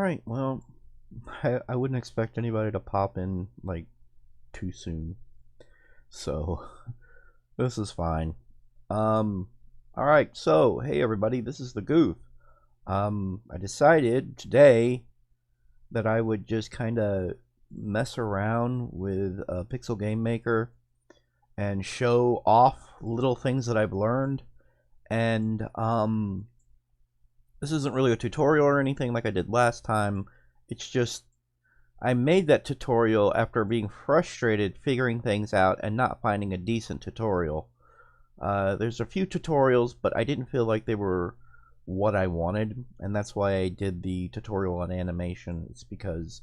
Alright, well, I wouldn't expect anybody to pop in, like, too soon. So, this is fine. Alright, so, hey everybody, this is the Goof. I decided today that I would just kind of mess around with Pixel Game Maker and show off little things that I've learned. And, this isn't really a tutorial or anything like I did last time. It's just I made that tutorial after being frustrated figuring things out and not finding a decent tutorial. There's a few tutorials, but I didn't feel like they were what I wanted, and that's why I did the tutorial on animation. It's because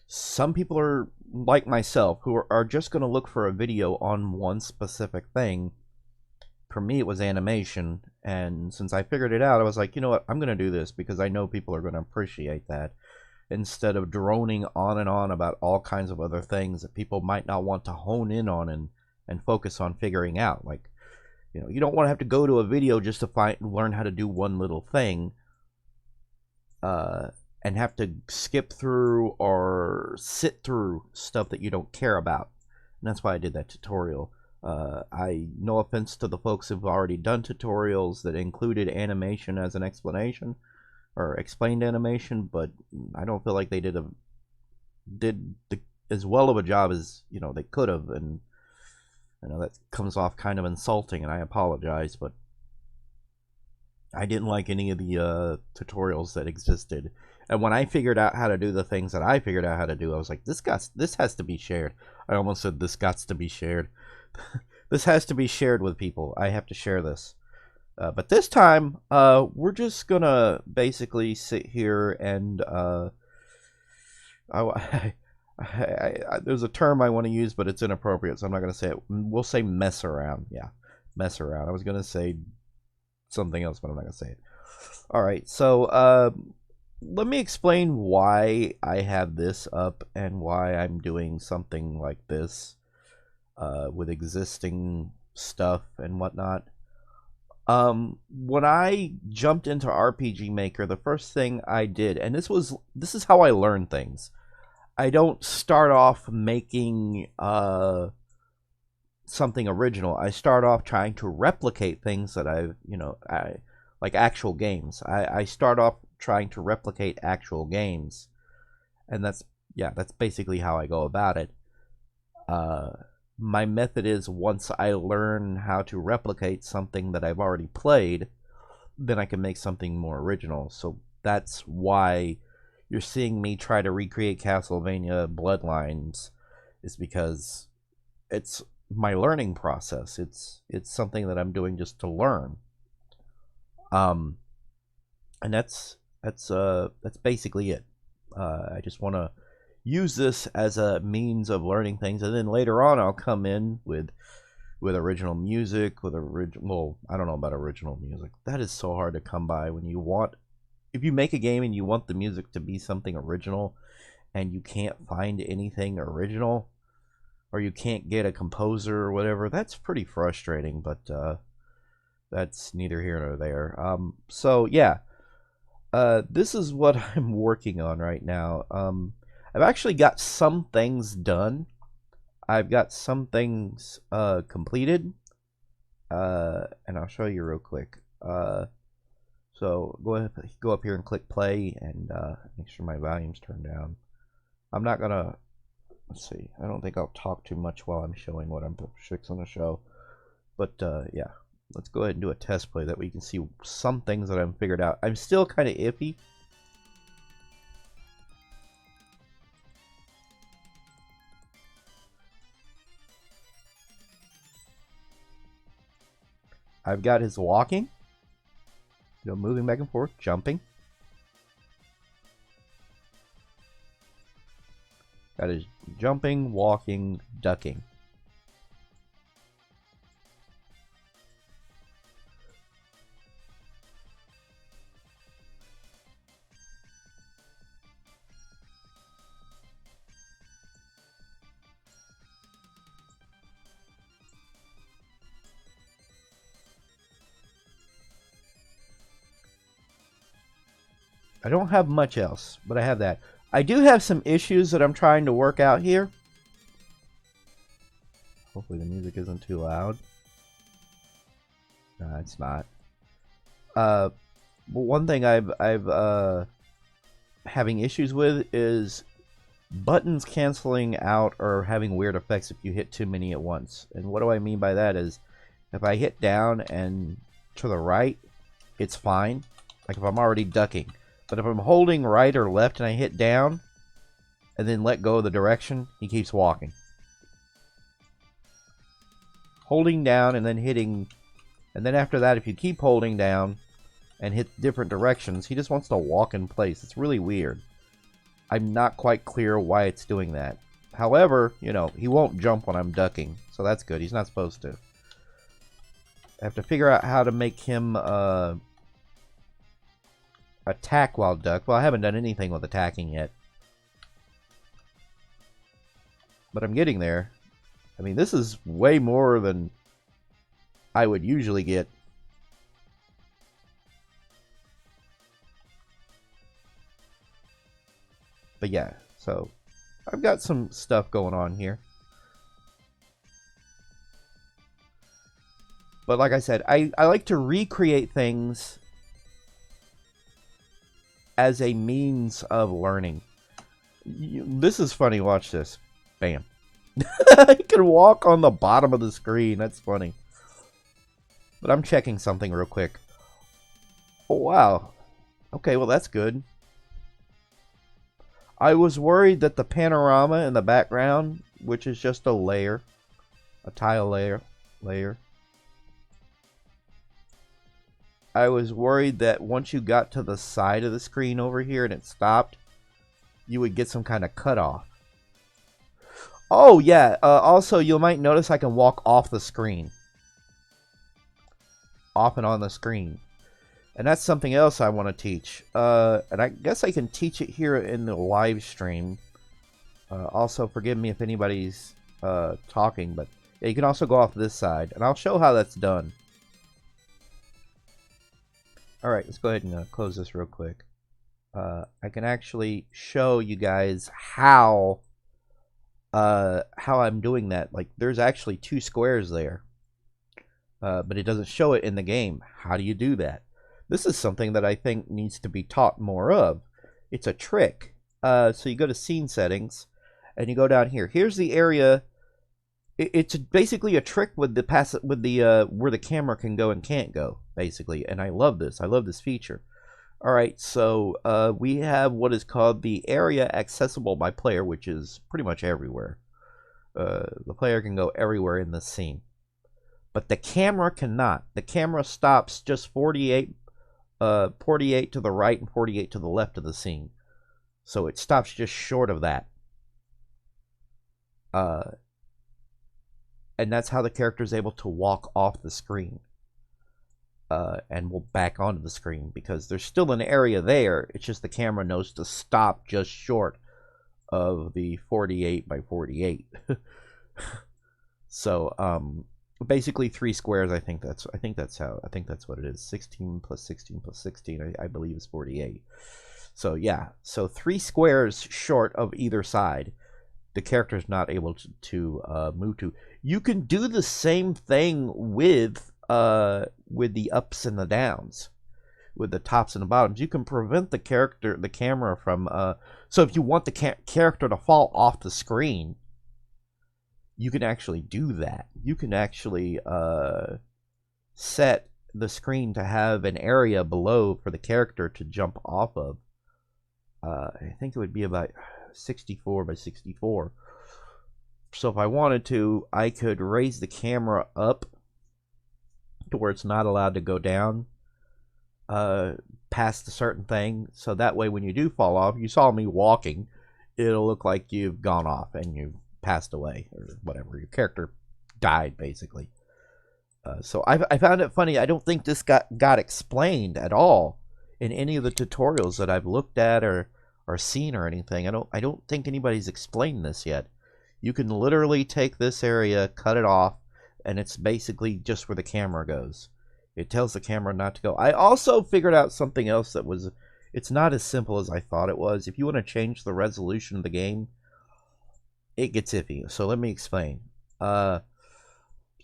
some people are like myself who are just going to look for a video on one specific thing. For me, it was animation, and since I figured it out, I was like, you know what, I'm going to do this because I know people are going to appreciate that, instead of droning on and on about all kinds of other things that people might not want to hone in on and focus on figuring out. Like, you don't want to have to go to a video just to learn how to do one little thing, and have to skip through or sit through stuff that you don't care about. And that's why I did that tutorial. No offense to the folks who've already done tutorials that included animation as an explanation or explained animation, but I don't feel like they did as well of a job as they could have, and I know that comes off kind of insulting, and I apologize, but I didn't like any of the tutorials that existed. And when I figured out how to do the things that I figured out how to do, I was like, this has to be shared. I almost said this gots to be shared. This has to be shared with people. I have to share this. But this time, we're just gonna basically sit here and there's a term I want to use, but it's inappropriate, so I'm not gonna say it. We'll say mess around. Yeah, mess around. I was gonna say something else, but I'm not gonna say it. All right, so let me explain why I have this up and why I'm doing something like this with existing stuff and whatnot. When I jumped into RPG Maker, the first thing I did, and this is how I learn things. I don't start off making something original. I start off trying to replicate things that I like actual games. I start off trying to replicate actual games, and that's basically how I go about it. My method is, once I learn how to replicate something that I've already played, then I can make something more original. So that's why you're seeing me try to recreate Castlevania Bloodlines, is because it's my learning process. It's something that I'm doing just to learn. And that's basically it. I just want to use this as a means of learning things, and then later on I'll come in with original music, with original, I don't know about original music. That is so hard to come by when if you make a game and you want the music to be something original and you can't find anything original, or you can't get a composer or whatever. That's pretty frustrating, but that's neither here nor there. So yeah, this is what I'm working on right now. I've actually got some things done. I've got some things completed, and I'll show you real quick. So go up here and click play, and make sure my volume's turned down. I'm not gonna, let's see, I don't think I'll talk too much while I'm showing what I'm fixing to show. But yeah, let's go ahead and do a test play that we can see some things that I've figured out. I'm still kind of iffy. I've got his walking, moving back and forth, jumping. Got his jumping, walking, ducking. I don't have much else, but I have that. I do have some issues that I'm trying to work out here. Hopefully the music isn't too loud. No, it's not. But one thing I've having issues with is buttons canceling out or having weird effects if you hit too many at once. And what do I mean by that is if I hit down and to the right, it's fine. Like if I'm already ducking. But if I'm holding right or left and I hit down and then let go of the direction, he keeps walking. Holding down and then hitting, and then after that, if you keep holding down and hit different directions, he just wants to walk in place. It's really weird. I'm not quite clear why it's doing that. However, you know, he won't jump when I'm ducking, so that's good. He's not supposed to. I have to figure out how to make him attack while ducked. Well, I haven't done anything with attacking yet. But I'm getting there. I mean, this is way more than I would usually get. But yeah, so I've got some stuff going on here. But like I said, I like to recreate things as a means of learning. This is funny, watch this. Bam. I can walk on the bottom of the screen, that's funny. But I'm checking something real quick. Oh wow. Okay, well that's good. I was worried that the panorama in the background, which is just a layer, a tile layer, I was worried that once you got to the side of the screen over here and it stopped, you would get some kind of cutoff. Oh yeah, also you might notice I can walk off the screen. Off and on the screen. And that's something else I want to teach. And I guess I can teach it here in the live stream. Also, forgive me if anybody's talking, but yeah, you can also go off this side. And I'll show how that's done. Alright, let's go ahead and close this real quick. I can actually show you guys how I'm doing that. Like, there's actually 2 squares there. But it doesn't show it in the game. How do you do that? This is something that I think needs to be taught more of. It's a trick. So you go to scene settings, and you go down here. Here's the area. It's basically a trick with the where the camera can go and can't go, basically. And I love this. I love this feature. All right, so we have what is called the area accessible by player, which is pretty much everywhere. The player can go everywhere in the scene. But the camera cannot. The camera stops just 48 to the right and 48 to the left of the scene. So it stops just short of that. And that's how the character is able to walk off the screen. And will back onto the screen because there's still an area there. It's just the camera knows to stop just short of the 48 by 48. So basically 3 squares. I think that's what it is. 16 plus 16 plus 16 I believe is 48. So yeah, so 3 squares short of either side the character's not able to move to. You can do the same thing with the ups and the downs, with the tops and the bottoms. You can prevent the camera from so if you want the character to fall off the screen, you can actually do that. You can actually set the screen to have an area below for the character to jump off of. I think it would be about 64 by 64. So if I wanted to, I could raise the camera up to where it's not allowed to go down past a certain thing. So that way when you do fall off, you saw me walking, it'll look like you've gone off and you've passed away or whatever. Your character died, basically. So I found it funny. I don't think this got explained at all in any of the tutorials that I've looked at or seen or anything. I don't think anybody's explained this yet. You can literally take this area, cut it off, and it's basically just where the camera goes. It tells the camera not to go. I also figured out something else that was It's not as simple as I thought it was. If you want to change the resolution of the game, it gets iffy. So let me explain. So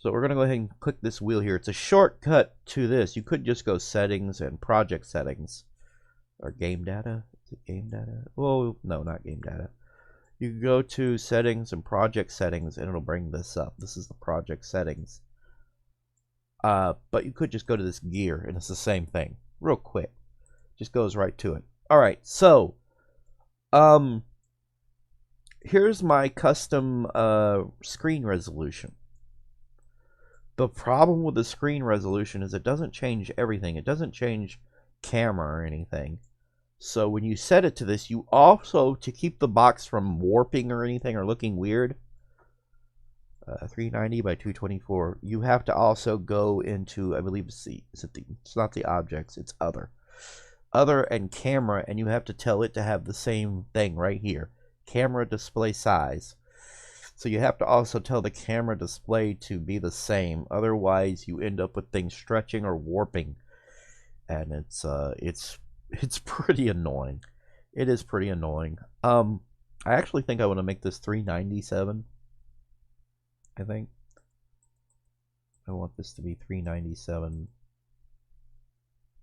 we're going to go ahead and click this wheel here. It's a shortcut to this. You could just go settings and project settings. Or game data. Is it game data? Oh, no, not game data. You can go to settings and project settings and it'll bring this up. This is the project settings. But you could just go to this gear and it's the same thing. Real quick. Just goes right to it. Alright, so here's my custom screen resolution. The problem with the screen resolution is it doesn't change everything. It doesn't change camera or anything. So when you set it to this, you also, to keep the box from warping or anything or looking weird, 390 by 224, you have to also go into, I believe it's not the objects, it's other and camera, and you have to tell it to have the same thing right here, camera display size. So you have to also tell the camera display to be the same, otherwise you end up with things stretching or warping, and it's pretty annoying. It is pretty annoying. I actually think I want to make this 397. I think I want this to be 397.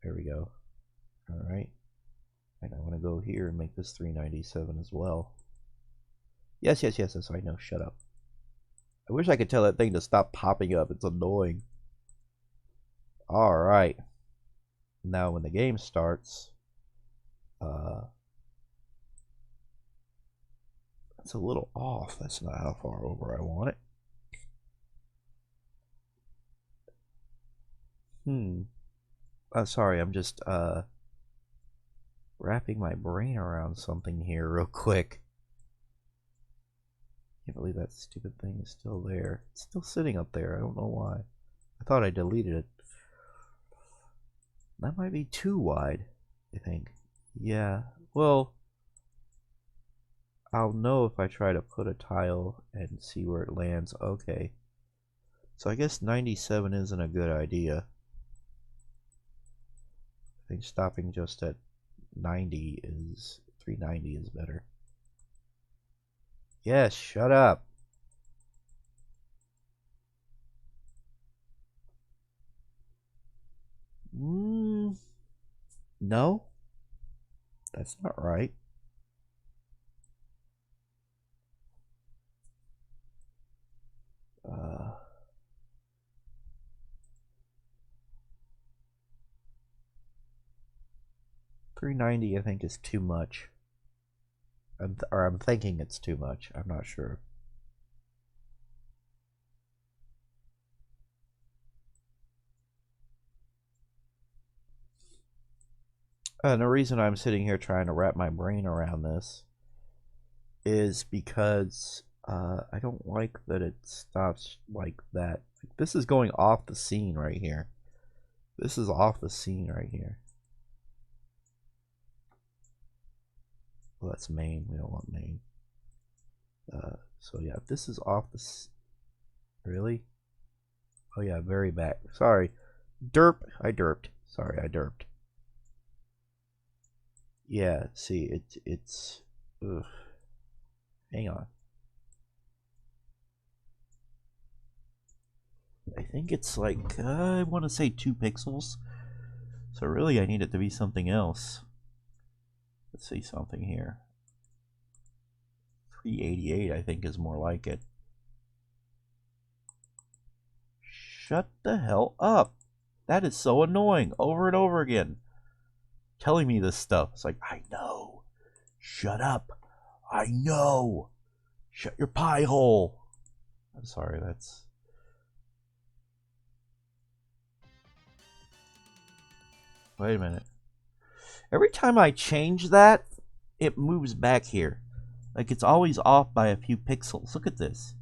There we go. All right, and I want to go here and make this 397 as well. Yes, I know. Shut up. I wish I could tell that thing to stop popping up. It's annoying. All right. Now when the game starts, that's a little off. That's not how far over I want it. Sorry, I'm just wrapping my brain around something here real quick. Can't believe that stupid thing is still there. It's still sitting up there. I don't know why. I thought I deleted it. That might be too wide, I think. Yeah, well, I'll know if I try to put a tile and see where it lands. Okay. So I guess 97 isn't a good idea. I think stopping just at 390 is better. Yes, shut up. No, that's not right. Uh, 390 I think is too much. I'm thinking it's too much. I'm not sure. And the reason I'm sitting here trying to wrap my brain around this is because I don't like that it stops like that. This is going off the scene right here. This is off the scene right here. Well, that's main. We don't want main. So yeah, this is off the... Really? Oh yeah, very back. Sorry. Derp. I derped. Sorry, I derped. Yeah, see, it's... Ugh. Hang on. I think it's like, I want to say 2 pixels. So really I need it to be something else. Let's see something here. 388 I think is more like it. Shut the hell up. That is so annoying. Over and over again. Telling me this stuff. It's like, I know. Shut up. I know. Shut your pie hole. I'm sorry, that's... Wait a minute. Every time I change that, it moves back here. Like, it's always off by a few pixels. Look at this.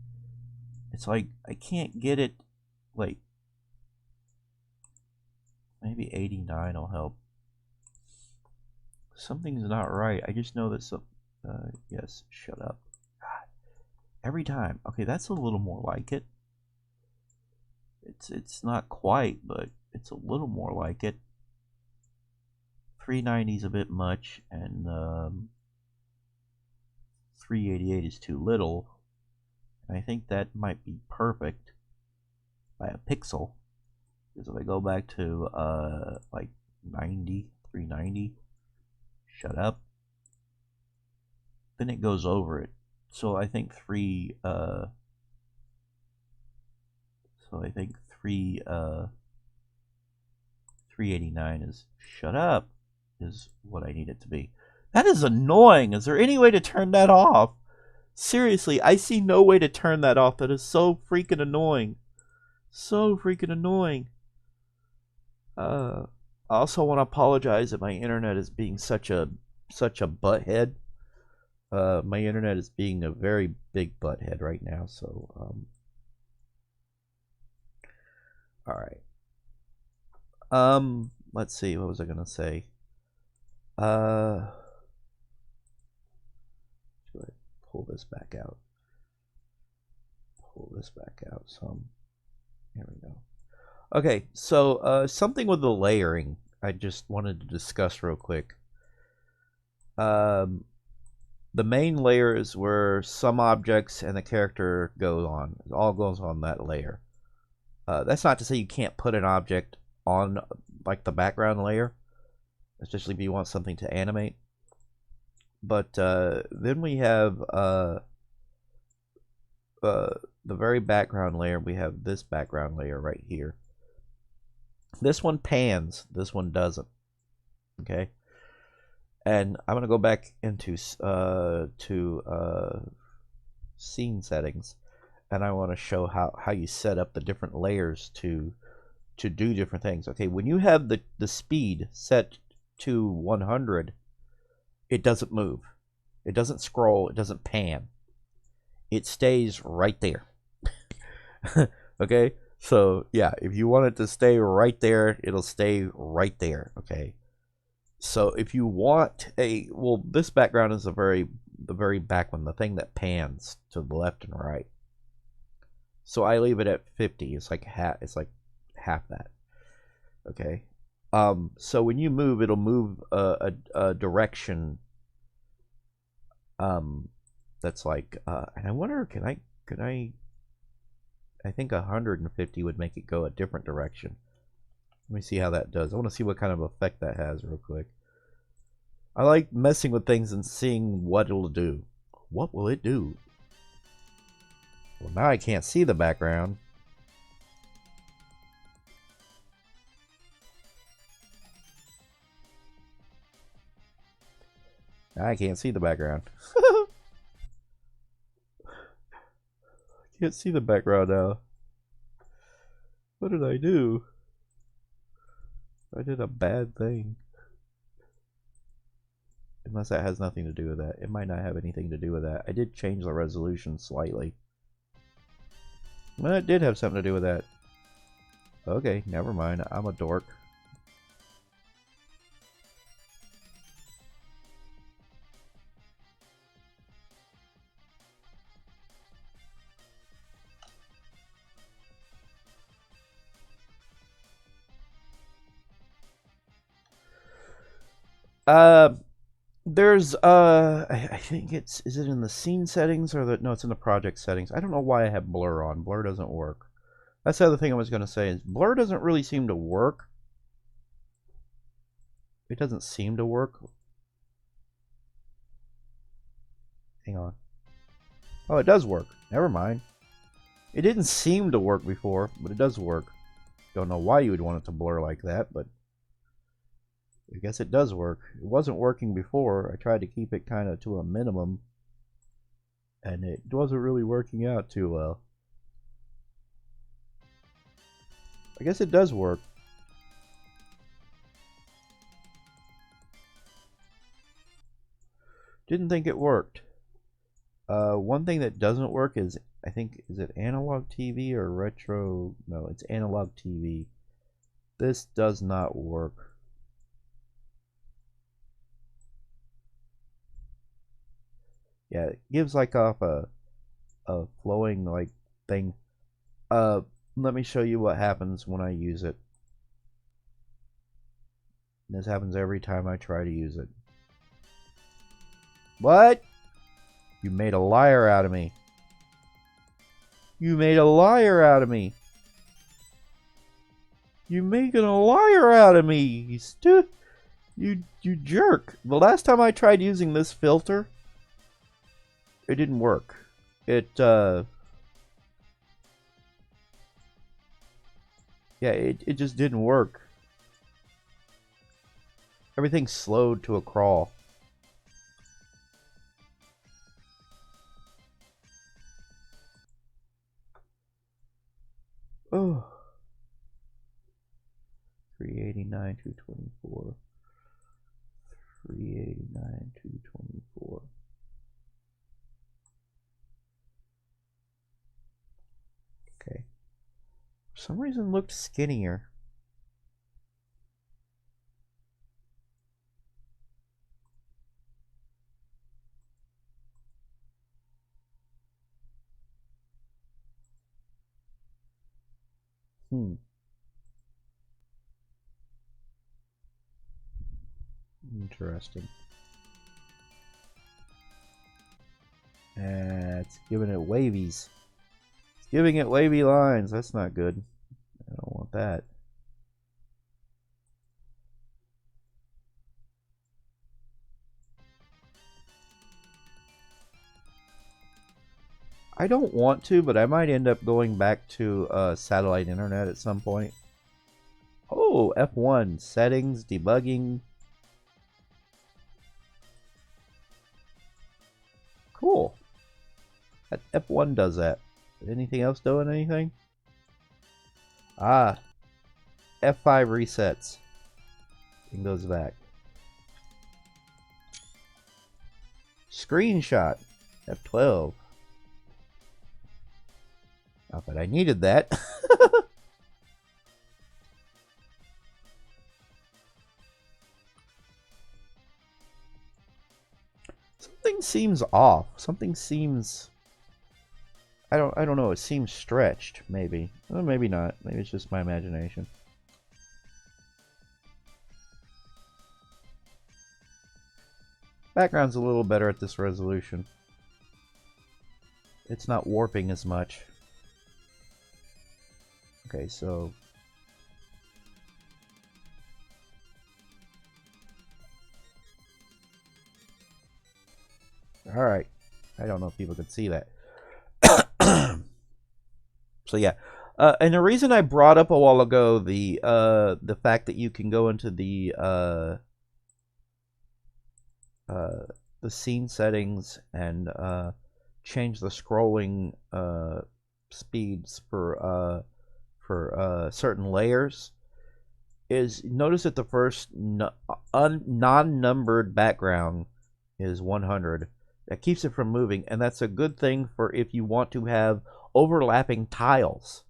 It's like, I can't get it, like... Maybe 89 will help. Something's not right. I just know that some... yes, shut up. God. Every time. Okay, that's a little more like it. It's not quite, but it's a little more like it. 390 is a bit much, and 388 is too little. And I think that might be perfect by a pixel. Because if I go back to like 90, 390, shut up, then it goes over it. So I think 389 is shut up is what I need it to be. That is annoying. Is there any way to turn that off? Seriously, I see no way to turn that off. That is so freaking annoying. So freaking annoying. I also want to apologize that my internet is being such a butthead. My internet is being a very big butthead right now, so all right. Let's see, what was I gonna say? Should I pull this back out? Pull this back out some. Here we go. Okay, so something with the layering I just wanted to discuss real quick. The main layer is where some objects and the character go on. It all goes on that layer. That's not to say you can't put an object on like the background layer, especially if you want something to animate. But then we have the very background layer. We have this background layer right here. This one pans, this one doesn't. Okay, and I'm gonna go back into scene settings, and I want to show how you set up the different layers to do different things. Okay, when you have the speed set to 100, it doesn't move, it doesn't scroll, it doesn't pan, it stays right there. Okay, so yeah, if you want it to stay right there, it'll stay right there. Okay, so if you want this background is the very back one, the thing that pans to the left and right. So I leave it at 50. It's like half that. Okay. So when you move, it'll move a direction. That's like, and I wonder, could I think 150 would make it go a different direction. Let me see how that does. I want to see what kind of effect that has real quick. I like messing with things and seeing what it'll do. What will it do? Well, now I can't see the background. Now I can't see the background. I can't see the background now. What did I do? I did a bad thing. Unless that has nothing to do with that. It might not have anything to do with that. I did change the resolution slightly. Well, it did have something to do with that. Okay, never mind. I'm a dork. There's I think is it in the scene settings or no, it's in the project settings. I don't know why I have blur on. Blur doesn't work. That's the other thing I was gonna say is blur doesn't really seem to work. It doesn't seem to work. Hang on. Oh, it does work. Never mind. It didn't seem to work before, but it does work. Don't know why you would want it to blur like that, but I guess it does work. It wasn't working before. I tried to keep it kind of to a minimum, and it wasn't really working out too well. I guess it does work. Didn't think it worked. One thing that doesn't work is, I think, is it analog TV or retro? No, it's analog TV. This does not work. Yeah, it gives like off a flowing like thing. Let me show you what happens when I use it. And this happens every time I try to use it. What? You made a liar out of me. You made a liar out of me. You making a liar out of me. You jerk. The last time I tried using this filter, it didn't work. Yeah, it just didn't work. Everything slowed to a crawl. Oh. 389, 224. 389, 224. Okay. For some reason, it looked skinnier. Interesting. It's giving it wavies. It's giving it wavy lines. That's not good. I don't want that. I don't want to, but I might end up going back to satellite internet at some point. Oh, F1, settings, debugging. Cool. That F1 does that. Anything else doing anything? Ah, F5 resets. And goes back. Screenshot. F12. Not that I needed that. Something seems off. Something seems... I don't know. It seems stretched, maybe. Or maybe not. Maybe it's just my imagination. Background's a little better at this resolution. It's not warping as much. Okay, so... Alright. I don't know if people could see that. So yeah. And the reason I brought up a while ago the fact that you can go into the scene settings and change the scrolling speeds for certain layers is notice that the first non-numbered background is 100. That keeps it from moving, and that's a good thing for if you want to have overlapping tiles.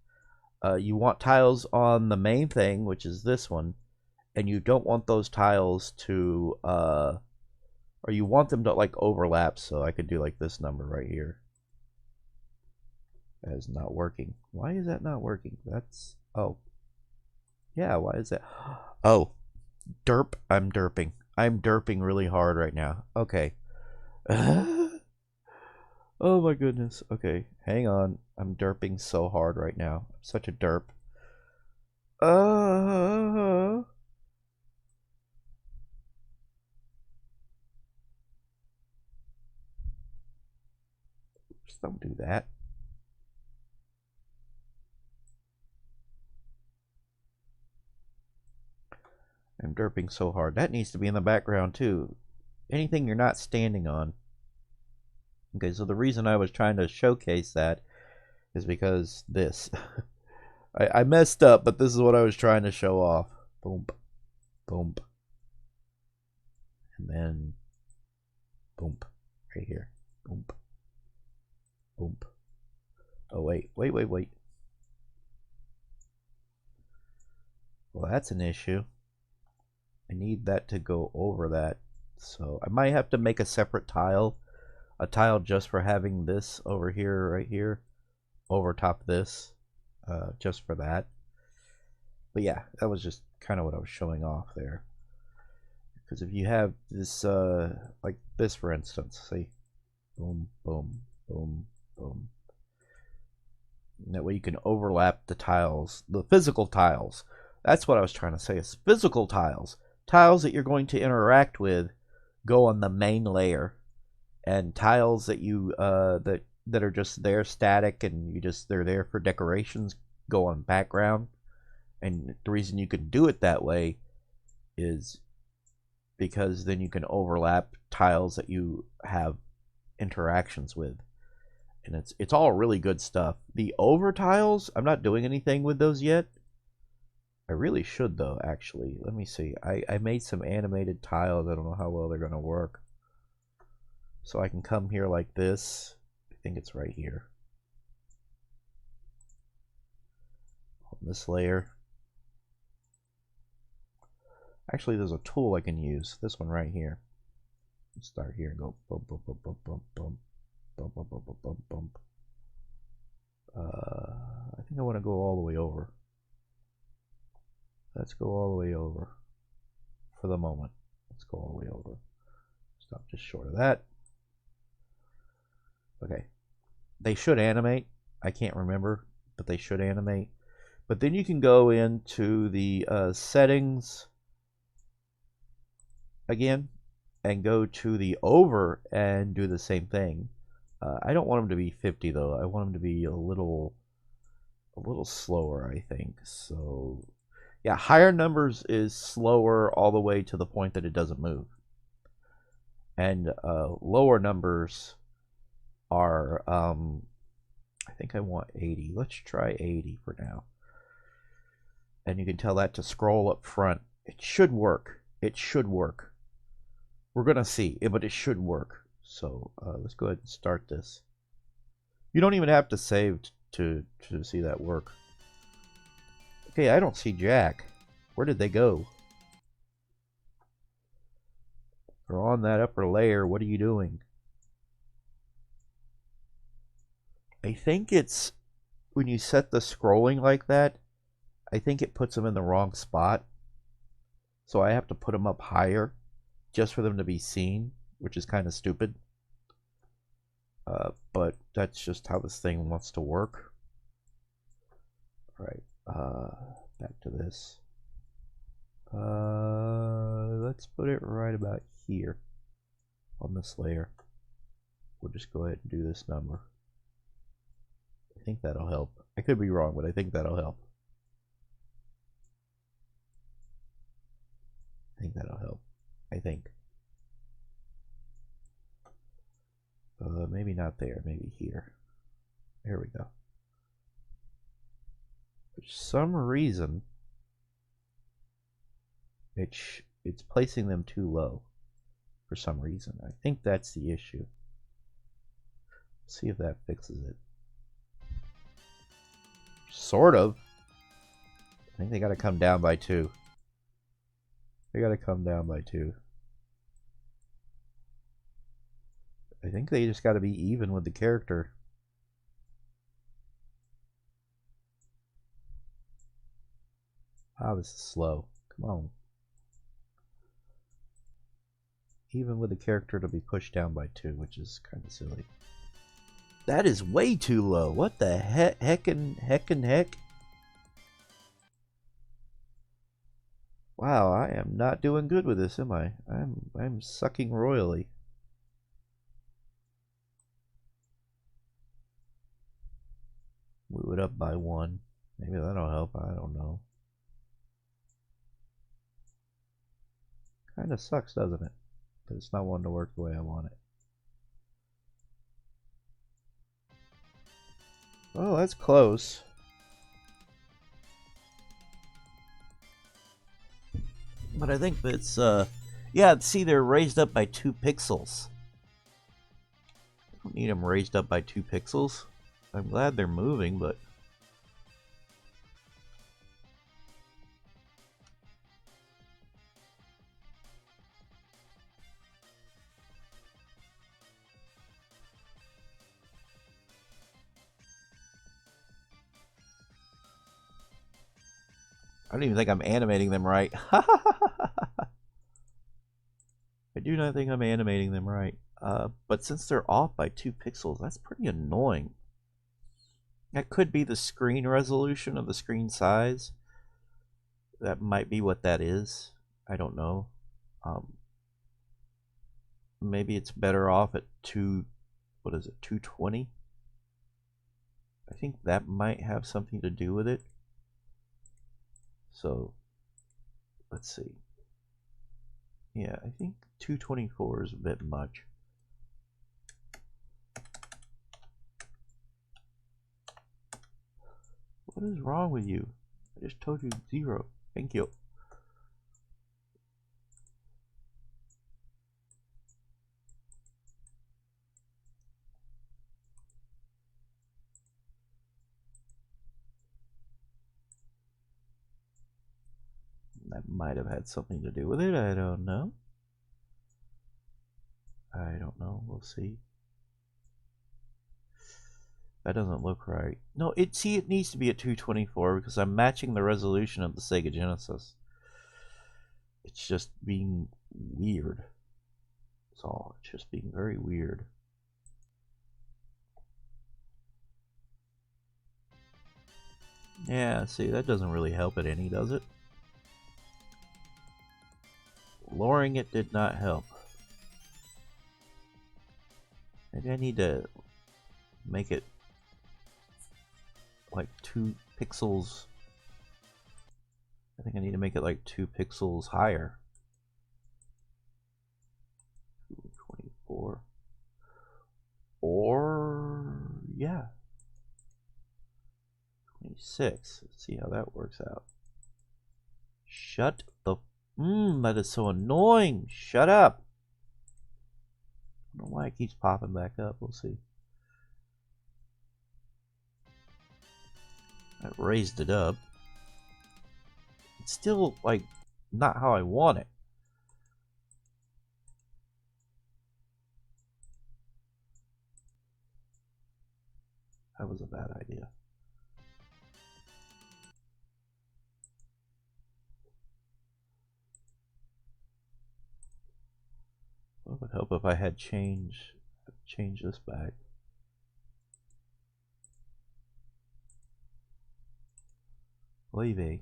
You want tiles on the main thing, which is this one, and you don't want those tiles to or you want them to like overlap. So I could do like this number right here. That is not working. Why is that not working? That's... oh yeah, why is that? Oh, derp. I'm derping. I'm derping really hard right now. Okay. Oh my goodness. Okay, hang on. I'm derping so hard right now. I'm such a derp. Just don't do that. I'm derping so hard. That needs to be in the background too. Anything you're not standing on. Okay, so the reason I was trying to showcase that is because this. I messed up, but this is what I was trying to show off. Boom. Boom. And then boom. Right here. Boom. Boom. Oh, wait. Wait. Well, that's an issue. I need that to go over that. So I might have to make a separate tile. A tile just for having this over here, right here. Over top this. Just for that. But yeah, that was just kind of what I was showing off there. Because if you have this, like this for instance, see, boom, boom, boom, boom. And that way you can overlap the tiles, the physical tiles. That's what I was trying to say, is physical tiles. Tiles that you're going to interact with go on the main layer, and tiles that you that are just there static and they're there for decorations go on background. And the reason you can do it that way is because then you can overlap tiles that you have interactions with. And it's all really good stuff. The over tiles, I'm not doing anything with those yet. I really should though, actually. Let me see. I made some animated tiles. I don't know how well they're gonna work. So I can come here like this. I think it's right here. On this layer. Actually, there's a tool I can use. This one right here. Let's start here and go bump, bump, bump, bump, bump, bump, bump, bump, bump, bump, bump, bump. I think I want to go all the way over. Let's go all the way over for the moment. Let's go all the way over. Stop just short of that. Okay. They should animate. I can't remember, but they should animate. But then you can go into the settings again and go to the over and do the same thing. I don't want them to be 50 though. I want them to be a little slower, I think. So yeah, higher numbers is slower all the way to the point that it doesn't move. And lower numbers are, I think I want 80. Let's try 80 for now. And you can tell that to scroll up front. It should work. It should work. We're going to see, but it should work. So let's go ahead and start this. You don't even have to save to see that work. Okay, I don't see Jack. Where did they go? They're on that upper layer. What are you doing? I think it's when you set the scrolling like that, I think it puts them in the wrong spot. So I have to put them up higher just for them to be seen, which is kind of stupid. But that's just how this thing wants to work. All right, back to this. Let's put it right about here on this layer. We'll just go ahead and do this number. I think that'll help. I could be wrong, but I think that'll help. I think that'll help. I think. Maybe not there. Maybe here. There we go. For some reason, it's placing them too low. For some reason, I think that's the issue. Let's see if that fixes it. Sort of. I think they got to come down by 2. They got to come down by 2. I think they just got to be even with the character. Wow, this is slow. Come on. Even with the character to be pushed down by 2, which is kind of silly. That is way too low. What the heck? Wow, I am not doing good with this, am I? I'm sucking royally. Move it up by 1. Maybe that'll help. I don't know. Kind of sucks, doesn't it? But it's not wanting to work the way I want it. Oh, that's close. But I think it's, yeah, see, they're raised up by 2 pixels. I don't need them raised up by 2 pixels. I'm glad they're moving, but... I don't even think I'm animating them right. I do not think I'm animating them right. But since they're off by 2 pixels, that's pretty annoying. That could be the screen resolution of the screen size. That might be what that is. I don't know. Maybe it's better off at 220? I think that might have something to do with it. So, let's see. Yeah, I think 224 is a bit much. What is wrong with you? I just told you 0. Thank you. That might have had something to do with it. I don't know. I don't know. We'll see. That doesn't look right. No, it needs to be at 224 because I'm matching the resolution of the Sega Genesis. It's just being weird. That's all. It's just being very weird. Yeah, see, that doesn't really help it any, does it? Lowering it did not help. Maybe I need to make it like 2 pixels. I think I need to make it like 2 pixels higher. 224. Or, yeah. 26. Let's see how that works out. Shut the... that is so annoying. Shut up. I don't know why it keeps popping back up. We'll see. I raised it up. It's still, like, not how I want it. That was a bad idea. Well, it would help if I had change this back. Leave.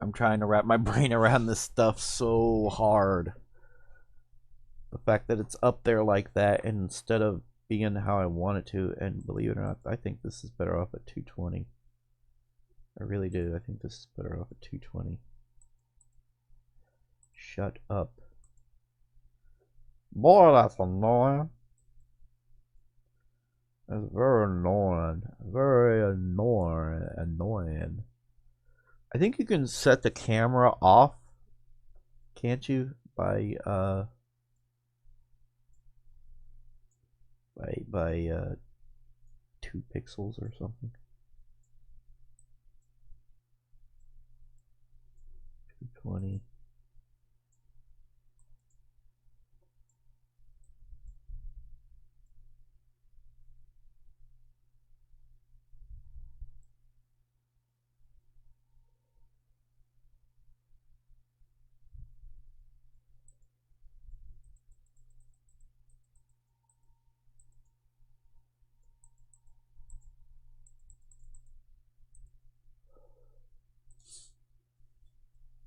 I'm trying to wrap my brain around this stuff so hard. The fact that it's up there like that instead of being how I want it to, and believe it or not, I think this is better off at 220. I really do. I think this is better off at 220. Shut up. Boy, that's annoying. That's very annoying. Very annoying. I think you can set the camera off, can't you? By 2 pixels or something. 220.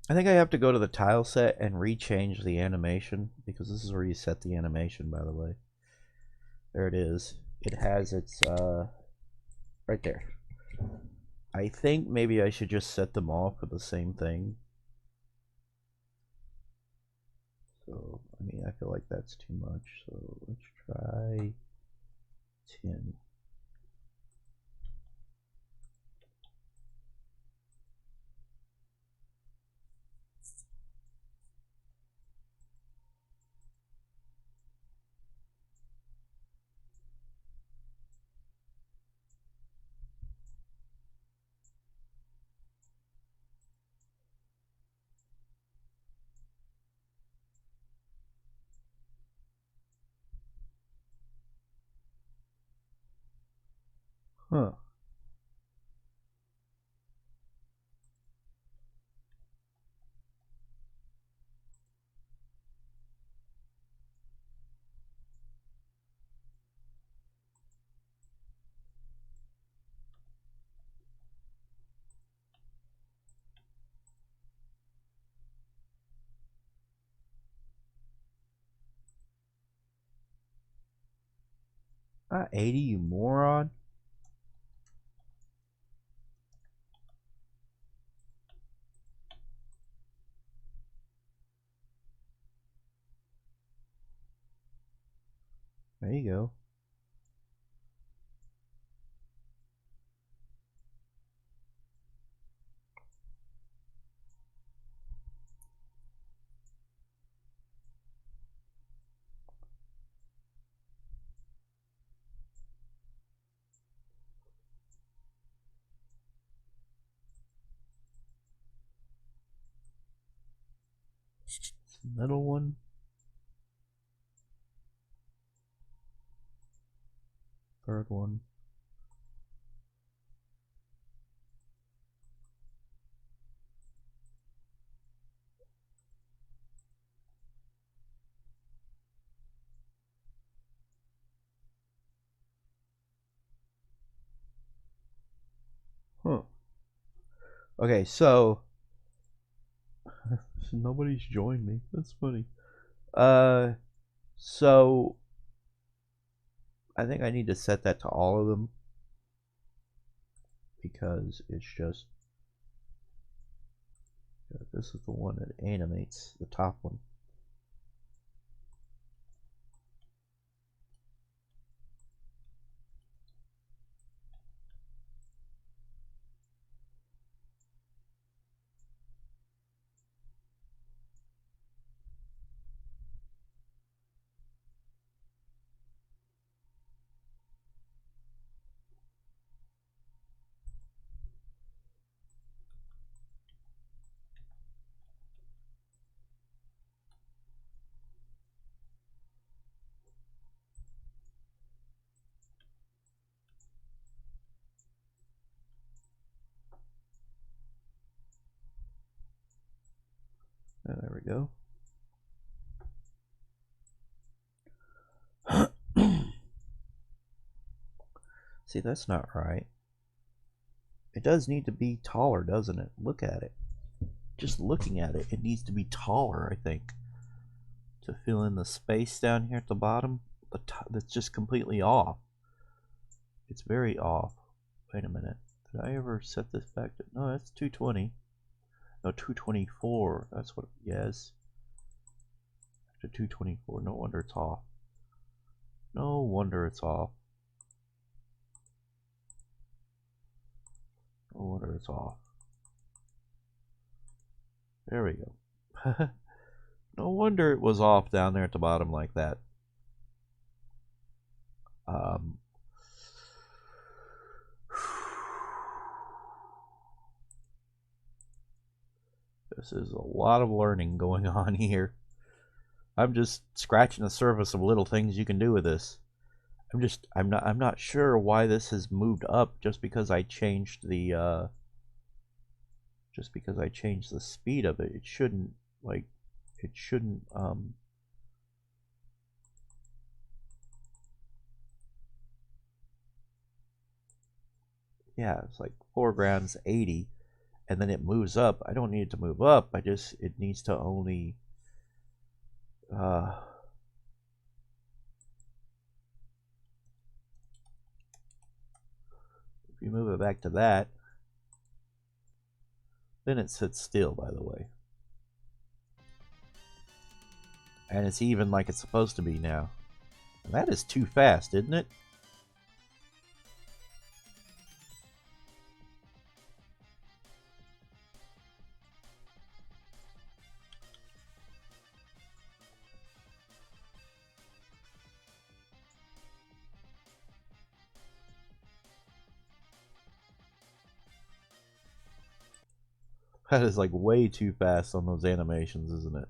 I think I have to go to the tile set and rechange the animation, because this is where you set the animation, by the way. There it is. It has its, right there. I think maybe I should just set them all for the same thing. So, I mean, I feel like that's too much, so let's try 10. Huh. Not 80, you moron. There you go. Middle one. Third one. Huh. Okay, so nobody's joined me. That's funny. So I think I need to set that to all of them because it's just this is the one that animates the top one. There we go. See, that's not right. It does need to be taller, doesn't it? Look at it. Just looking at it, it needs to be taller, I think. To fill in the space down here at the bottom, that's just completely off. It's very off. Wait a minute. Did I ever set this back to... No, that's 220. No, 224. That's what... Yes. To 224. No wonder it's off. No wonder it's off. No wonder it's off. There we go. No wonder it was off down there at the bottom like that. This is a lot of learning going on here. I'm just scratching the surface of little things you can do with this. I'm not sure why this has moved up just because I changed the speed of it. It shouldn't yeah, it's like foreground's 80 and then it moves up. I don't need it to move up. It needs to only if you move it back to that, then it sits still, by the way. And it's even like it's supposed to be now. And that is too fast, isn't it? That is like way too fast on those animations, isn't it?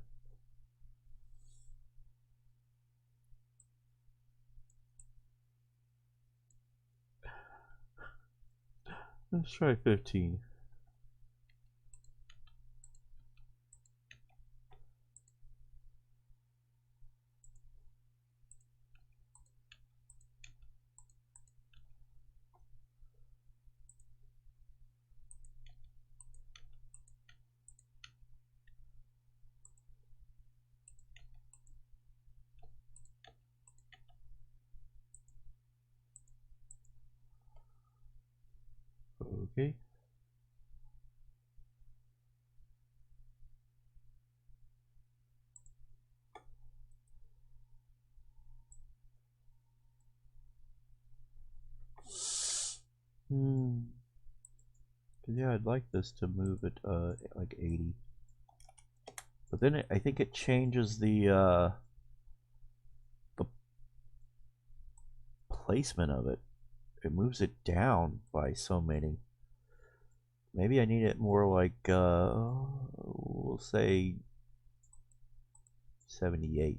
Let's try 15. Okay. Yeah, I'd like this to move at like 80. But then I think it changes the placement of it. It moves it down by so many. Maybe I need it more like we'll say 78.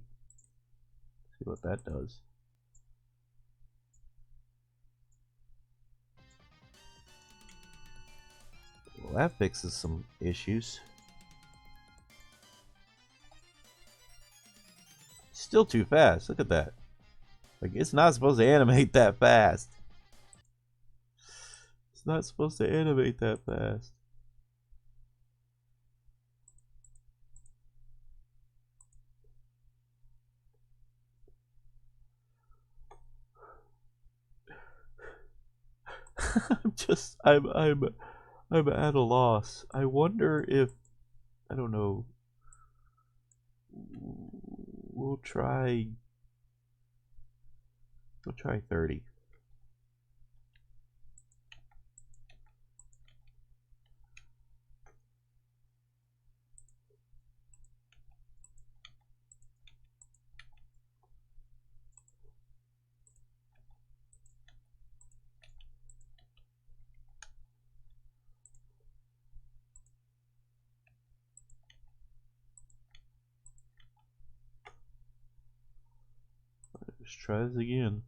See what that does. Well, that fixes some issues. Still too fast. Look at that. Like, it's not supposed to animate that fast. It's not supposed to animate that fast. I'm at a loss. I wonder if, I don't know. We'll try 30. Let's try this again.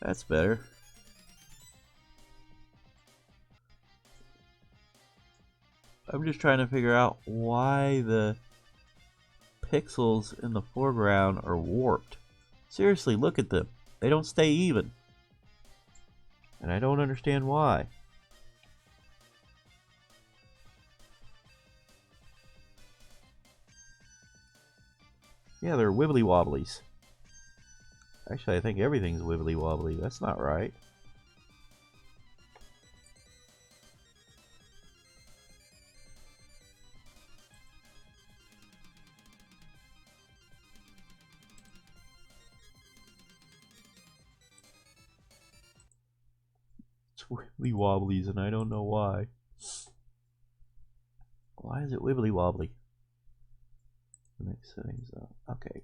That's better. I'm just trying to figure out why the pixels in the foreground are warped. Seriously, look at them. They don't stay even. And I don't understand why. Yeah, they're wibbly wobblies. Actually, I think everything's wibbly wobbly. That's not right. It's wibbly wobblies, and I don't know why. Why is it wibbly wobbly? Mix settings up. Okay.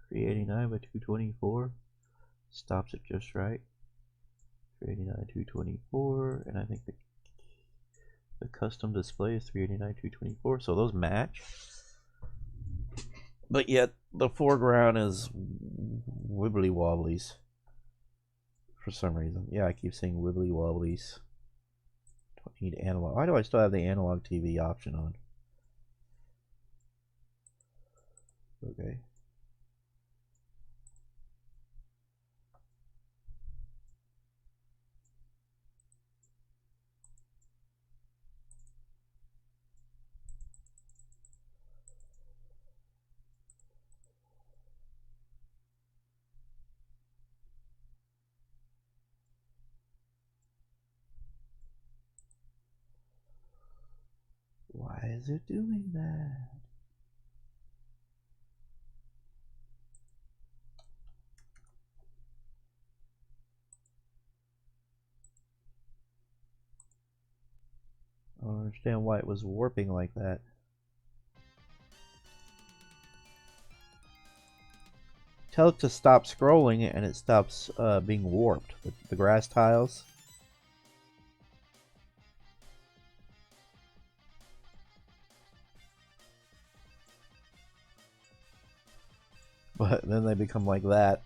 389 by 224 stops it just right. 389 224, and I think the custom display is 389 224. So those match. But yet the foreground is wibbly wobblies for some reason. Yeah, I keep saying wibbly wobblies. Don't need analog. Why do I still have the analog TV option on? Okay. Why is it doing that? I don't understand why it was warping like that. Tell it to stop scrolling and it stops being warped. The grass tiles. But then they become like that.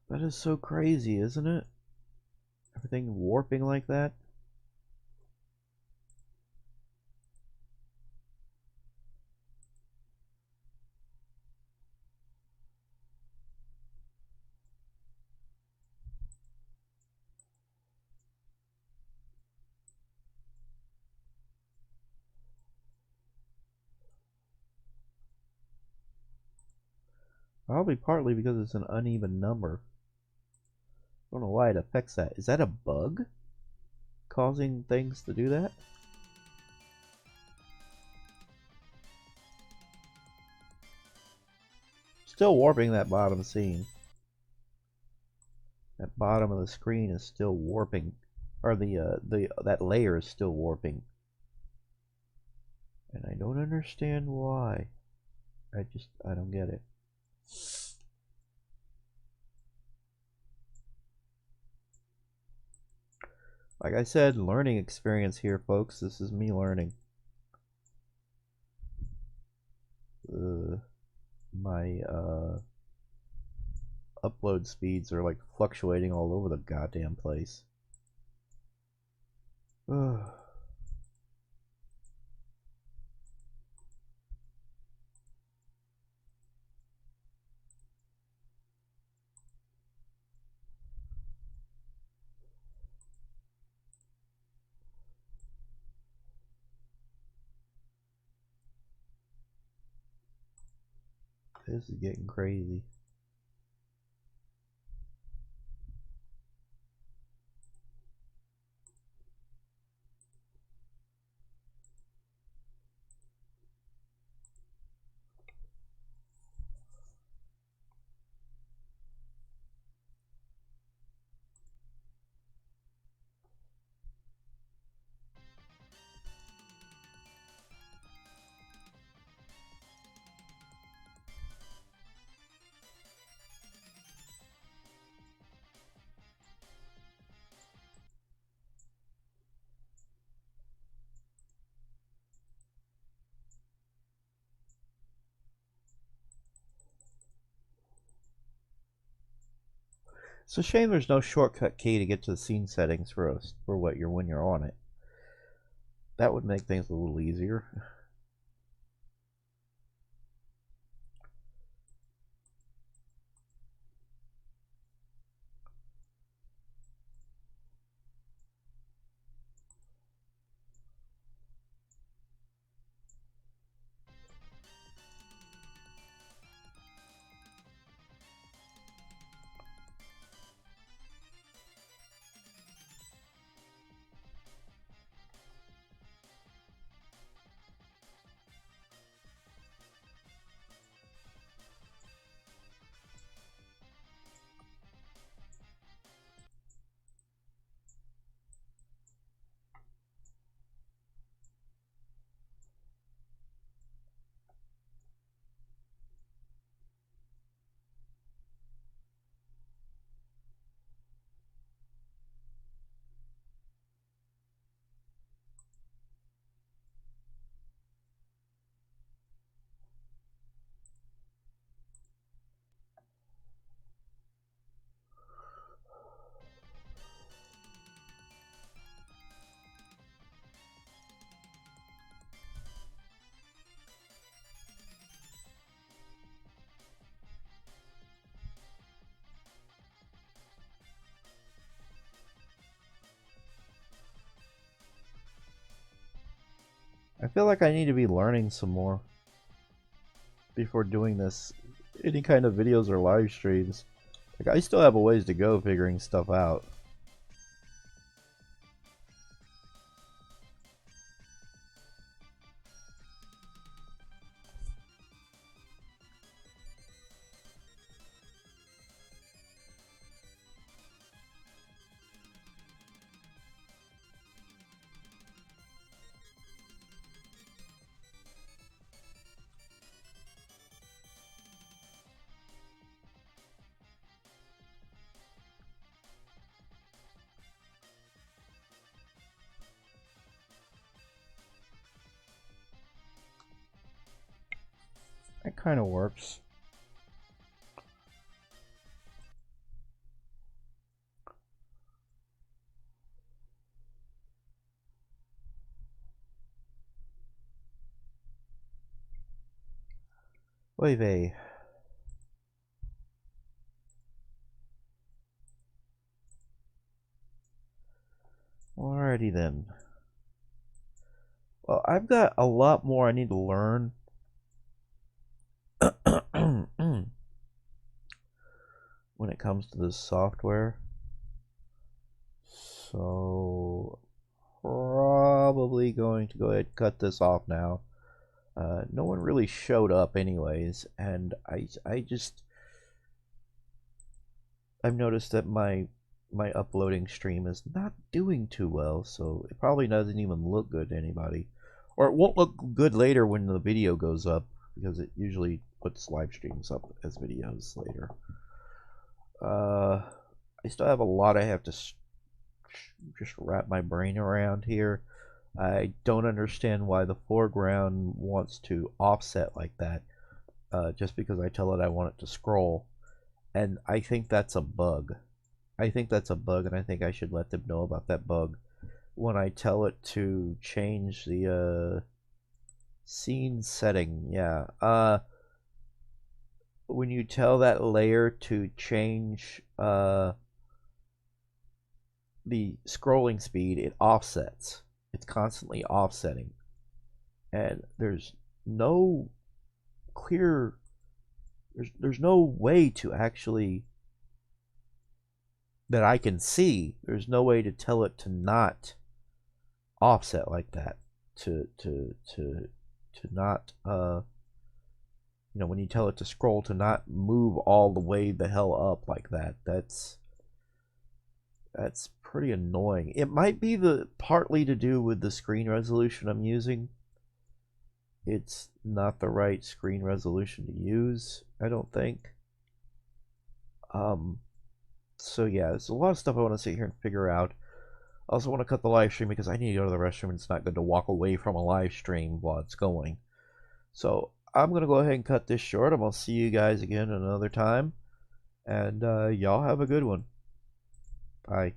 That is so crazy, isn't it? Everything warping like that. Probably partly because it's an uneven number. I don't know why it affects that. Is that a bug causing things to do that? Still warping that bottom scene. That bottom of the screen is still warping, or that layer is still warping, and I don't understand why. I don't get it. Like I said, learning experience here, folks. This is me learning. My upload speeds are like fluctuating all over the goddamn place. This is getting crazy. It's a shame there's no shortcut key to get to the scene settings for what you're when you're on it. That would make things a little easier. I feel like I need to be learning some more before doing this, any kind of videos or live streams. Like, I still have a ways to go figuring stuff out. that kind of works. Oy vey. Alrighty then. Well, I've got a lot more I need to learn. When it comes to this software. So, probably going to go ahead and cut this off now. No one really showed up anyways, and I've noticed that my uploading stream is not doing too well, so it probably doesn't even look good to anybody. Or it won't look good later when the video goes up, because it usually puts live streams up as videos later. I still have a lot I have to just wrap my brain around here. I don't understand why the foreground wants to offset like that, just because I tell it I want it to scroll. And I think that's a bug. I think that's a bug, and I think I should let them know about that bug when I tell it to change the scene setting. Yeah. When you tell that layer to change the scrolling speed, it offsets. It's constantly offsetting, and there's no clear. There's no way to actually, that I can see, there's no way to tell it to not offset like that, to not when you tell it to scroll, to not move all the way the hell up like that. That's pretty annoying. It might be partly to do with the screen resolution I'm using. It's not the right screen resolution to use, I don't think. So yeah, there's a lot of stuff I want to sit here and figure out. I also want to cut the live stream because I need to go to the restroom, and it's not good to walk away from a live stream while it's going. So I'm going to go ahead and cut this short. I'm going to see you guys again another time. And y'all have a good one. Bye.